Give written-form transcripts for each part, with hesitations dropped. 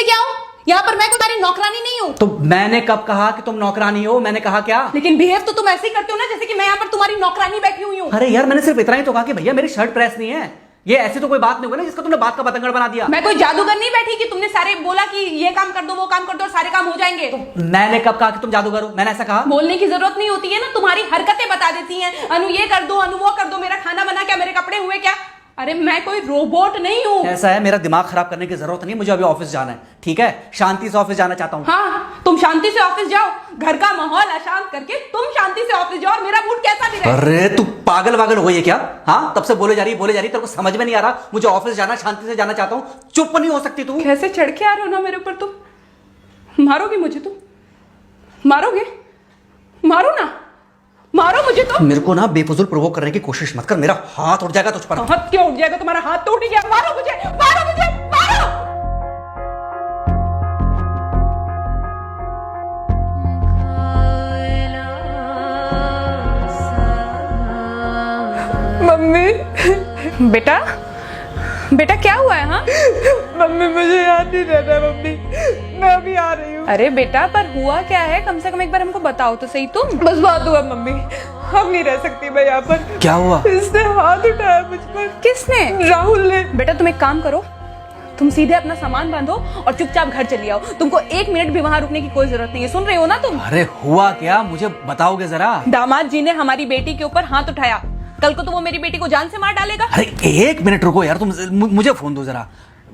इससे क्या हो? यहाँ पर मैं कोई तुम्हारी नौकरानी नहीं हूँ। तो मैंने कब कहा कि तुम नौकरानी हो? मैंने कहा क्या? लेकिन बिहेव तो तुम ऐसे ही करते हो ना जैसे कि मैं यहाँ पर तुम्हारी नौकरानी बैठी हुई हूँ। अरे यार मैंने सिर्फ इतना ही तो कहा कि भैया मेरी शर्ट प्रेस नहीं है। ये ऐसी तो कोई बात नहीं हुई ना जिसका तुमने बात का बतंगड़ बना दिया। मैं कोई जादूगर नहीं बैठी कि तुमने सारे बोला कि ये काम कर दो वो काम कर दो और सारे काम हो जाएंगे। मैंने कब कहा कि तुम जादूगर हो? मैंने ऐसा कहा? बोलने की जरूरत नहीं होती है ना, तुम्हारी हरकतें बता देती हैं। अनु ये कर दो, अनु वो कर दो, मेरा खाना बना क्या, मेरे कपड़े हुए क्या। अरे मैं कोई रोबोट नहीं हूँ। ऐसा है, मेरा दिमाग खराब करने की जरूरत नहीं, मुझे अभी ऑफिस जाना है। ठीक है, शांति से ऑफिस जाना चाहता हूँ। हाँ तुम शांति से ऑफिस जाओ, घर का माहौल अशांत करके तुम शांति से ऑफिस जाओ और मेरा मूड कैसा भी रहे। अरे तू पागल वागल हो गई है क्या? हाँ तब से बोले जा रही तेरे को समझ में नहीं आ रहा? मुझे ऑफिस जाना, शांति से जाना चाहता हूँ। चुप नहीं हो सकती तू? कैसे चढ़ के आ रहे हो ना मेरे ऊपर तुम। मारोगे मुझे? तुम मारोगे? मारो ना, मारो मुझे। तो मेरे को ना बेफजूल प्रोवोक करने की कोशिश मत कर, मेरा हाथ उठ जाएगा तुझ पर। हाथ क्यों उठ जाएगा? तुम्हारा हाथ तो उठ गया। मारो मुझे, मारो मुझे, मारो। मम्मी। बेटा बेटा क्या हुआ है? हाँ मम्मी मुझे याद नहीं रहता मम्मी, मैं अभी आ रही हूँ। अरे बेटा पर हुआ क्या है? कम से कम एक बार हमको बताओ तो सही। तुम बस बात हुआ मम्मी, हम नहीं रह सकती मैं यहाँ पर। क्या हुआ? इसने हाथ उठाया मुझ पर। किसने? राहुल ने। बेटा तुम एक काम करो, तुम सीधे अपना सामान बांधो और चुपचाप घर चली आओ। तुमको एक मिनट भी वहां रुकने की कोई जरूरत नहीं है। सुन रहे हो ना तुम? अरे हुआ क्या, मुझे बताओगे जरा? दामाद जी ने हमारी बेटी के ऊपर हाथ उठाया। कल को तो वो मेरी बेटी को जान से मार डालेगा। अरे एक मिनट रुको यार, तुम मुझे फोन दो जरा।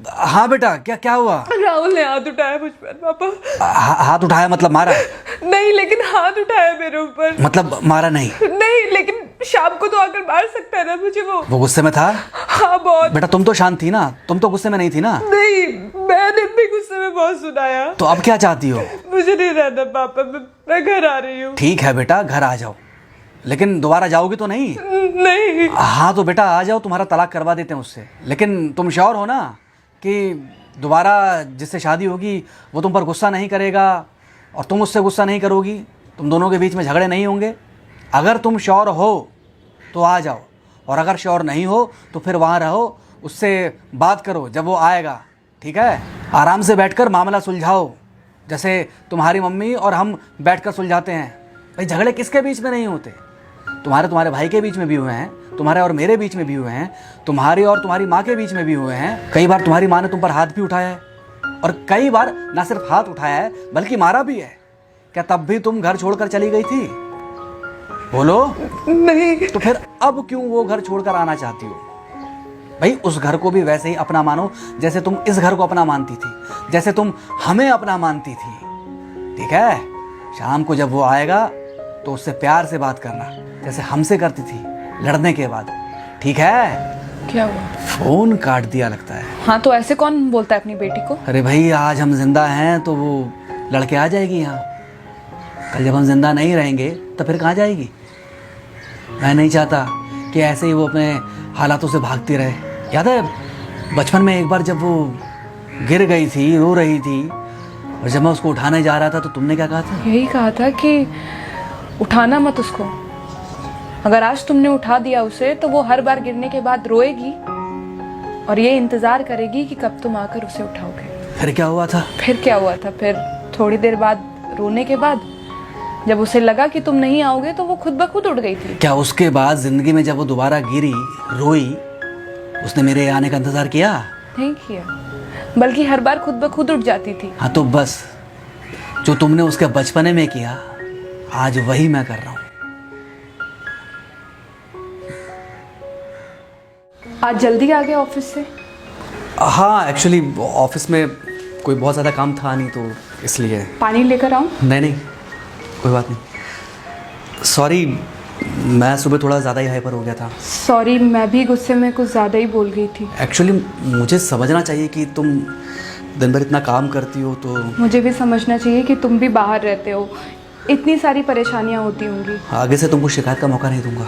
हाँ बेटा, क्या हुआ? राहुल ने हाथ उठाया मुझ पर पापा। हाथ उठाया मतलब मारा? नहीं लेकिन हाथ उठाया मेरे ऊपर। मतलब मारा नहीं? नहीं लेकिन शाम को तो आकर मार सकता है ना मुझे वो गुस्से में था? हाँ बहुत। बेटा तुम तो शांत थी ना, तुम तो गुस्से में नहीं थी ना? नहीं मैंने भी गुस्से में बहुत सुनाया। तो अब क्या चाहती हो? मुझे नहीं रहना पापा, मैं घर आ रही हूँ। ठीक है बेटा, घर आ जाओ, लेकिन दोबारा जाओगी तो नहीं? नहीं। हाँ तो बेटा आ जाओ, तुम्हारा तलाक करवा देते हैं उससे। लेकिन तुम श्योर हो ना कि दोबारा जिससे शादी होगी वो तुम पर गुस्सा नहीं करेगा और तुम उससे गुस्सा नहीं करोगी, तुम दोनों के बीच में झगड़े नहीं होंगे? अगर तुम श्योर हो तो आ जाओ, और अगर श्योर नहीं हो तो फिर वहाँ रहो, उससे बात करो जब वो आएगा। ठीक है, आराम से बैठकर मामला सुलझाओ, जैसे तुम्हारी मम्मी और हम बैठकर सुलझाते हैं। भाई झगड़े किसके बीच में नहीं होते? तुम्हारे भाई के बीच में भी हुए हैं, तुम्हारे और मेरे बीच में भी हुए हैं, तुम्हारी और तुम्हारी माँ के बीच में भी हुए हैं। कई बार तुम्हारी माँ ने तुम पर हाथ भी उठाया है, और कई बार ना सिर्फ हाथ उठाया है बल्कि मारा भी है। क्या तब भी तुम घर छोड़कर चली गई थी? बोलो। नहीं। तो फिर अब क्यों वो घर छोड़कर आना चाहती हो? भाई उस घर को भी वैसे ही अपना मानो जैसे तुम इस घर को अपना मानती थी, जैसे तुम हमें अपना मानती थी। ठीक है, शाम को जब वो आएगा तो उससे प्यार से बात करना, जैसे हमसे करती थी लड़ने के बाद। ठीक है? क्या हुआ? फोन काट दिया लगता है। हाँ तो ऐसे कौन बोलता है अपनी बेटी को? अरे भाई आज हम जिंदा हैं तो वो लड़के आ जाएगी यहाँ, कल जब हम जिंदा नहीं रहेंगे तो फिर कहाँ जाएगी? मैं नहीं चाहता कि ऐसे ही वो अपने हालातों से भागती रहे। याद है बचपन में एक बार जब वो गिर गई थी, रो रही थी, और जब मैं उसको उठाने जा रहा था तो तुमने क्या कहा था? यही कहा था कि उठाना मत उसको। अगर आज तुमने उठा दिया उसे तो वो हर बार गिरने के बाद रोएगी और ये इंतजार करेगी कि कब तुम आकर उसे उठाओगे। फिर क्या हुआ था? फिर क्या हुआ था? फिर थोड़ी देर बाद रोने के बाद जब उसे लगा कि तुम नहीं आओगे तो वो खुद ब खुद उठ गई थी। क्या उसके बाद जिंदगी में जब वो दोबारा गिरी, रोई, उसने मेरे आने का इंतजार किया? नहीं किया, बल्कि हर बार खुद ब खुद उठ जाती थी। हाँ तो बस जो तुमने उसके बचपने में किया आज वही मैं कर रहा हूँ। आज जल्दी आ गए ऑफिस से? हाँ एक्चुअली ऑफिस में कोई बहुत ज़्यादा काम था नहीं तो इसलिए। पानी लेकर आऊं? नहीं कोई बात नहीं, सॉरी मैं सुबह थोड़ा ज़्यादा ही हाइपर हो गया था। सॉरी, मैं भी गुस्से में कुछ ज़्यादा ही बोल गई थी। एक्चुअली मुझे समझना चाहिए कि तुम दिन भर इतना काम करती हो तो मुझे भी समझना चाहिए कि तुम भी बाहर रहते हो, इतनी सारी परेशानियां होती होंगी। आगे से तुमको शिकायत का मौका नहीं दूंगा।